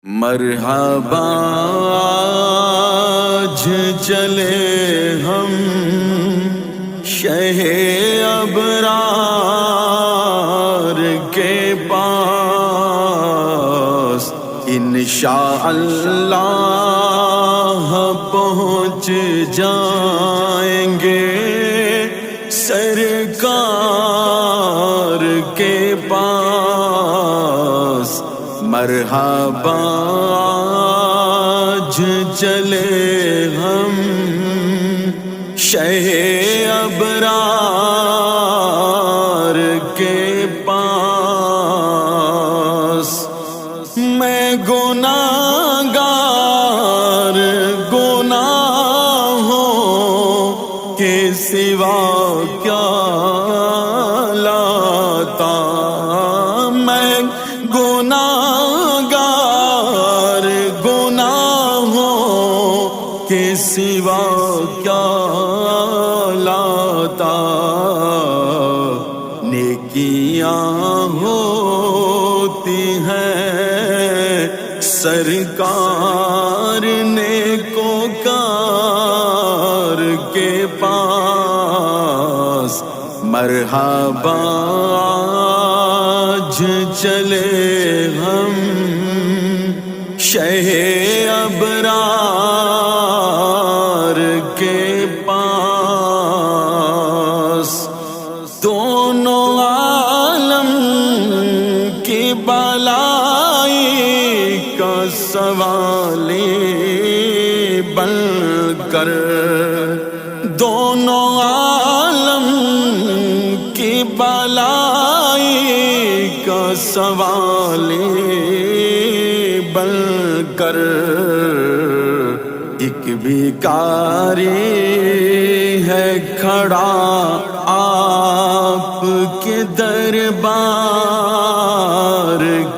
مرحبا آج چلے ہم شہ ابرار کے پاس، انشاءاللہ پہنچ جائیں گے سرکار کے پاس۔ مرحبا آج چلے ہم شہ ابرار کے پاس۔ میں گناہگار گناہوں کے سوا کیا لاتا، میں گناہگار گناہوں کے سوا کیا لاتا۔ نیکیاں ہوتی ہیں سرکار نیکوکار کے پاس۔ مرحبا آج چلے ہم شہ ابرار کے پاس۔ دونوں عالم کی بلائی کا سوالی بن کر، دونوں عالم کی بلائی کا سوالی بن کر، ایک بھکاری ہے کھڑا آپ کے دربار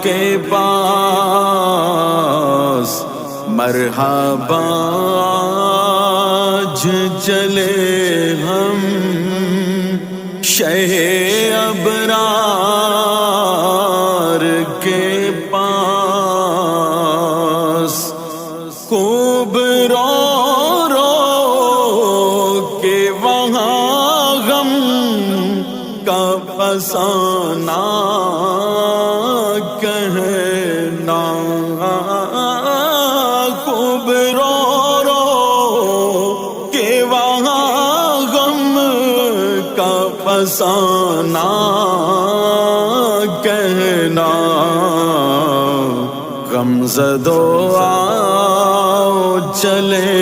کے پاس۔ مرحبا آج چلے ہم شہ ابرار کے پاس۔ خوب رو رو کے وہاں غم کا فسانہ کہنا، خوب رو رو کے وہاں غم کا فسانہ کہنا۔ غم زدو آؤ چلے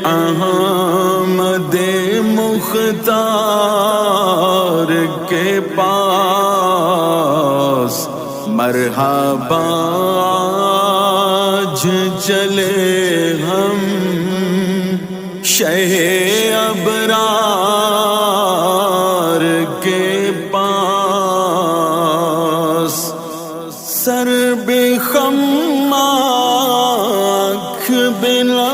احمد مختار کے پاس۔ مرحبا آج چلے ہم شہ ابرار کے پاس۔ سر بخماک بلا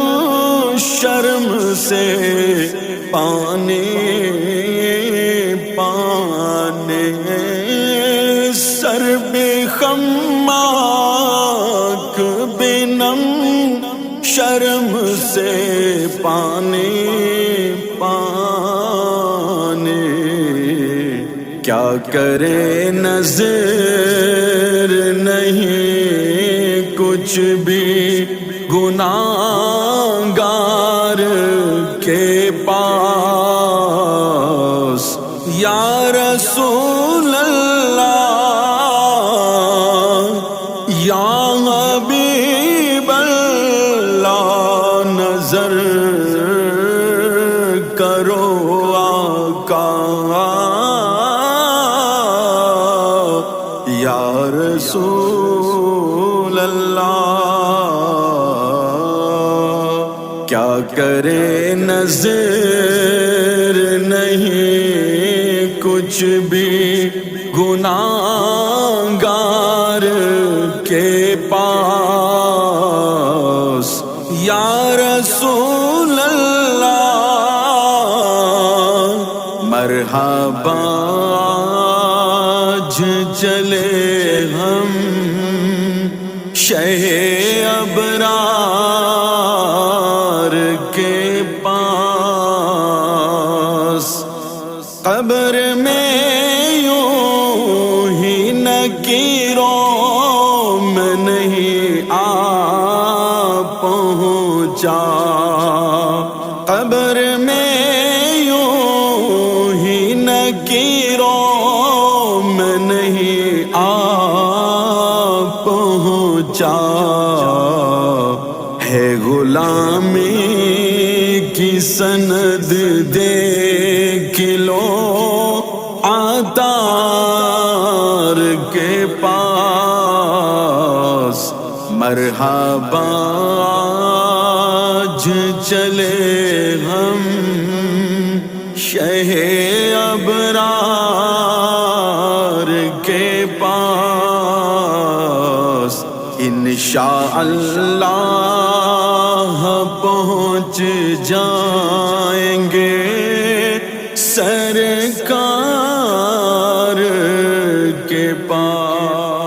شرم سے پانے پانے، سر بخماک بنم شرم سے پانے پانے، کیا کرے نظر نہیں کچھ بھی گناہگار کے پاس۔ یا رسول اللہ یا حبیب اللہ، نظر کرو آقا، یا رسول اللہ کیا کرے نظر نہیں کچھ بھی گناہگار کے پاس۔ یا رسول اللہ مرحبا آج چلے ہم شہ ابرار کے پاس، قبر میں یوں ہی نکیروں میں نہیں آ پہنچا، قبر میں یوں ہی نکیروں میں نہیں آ پہنچا، ہے غلامی کی سند دیکھ لو عطار کے پاس، مرحبا آج چلے ہم شہ ابرار کے پاس، انشاءاللہ پہنچ جائیں گے سرکار کے پاس۔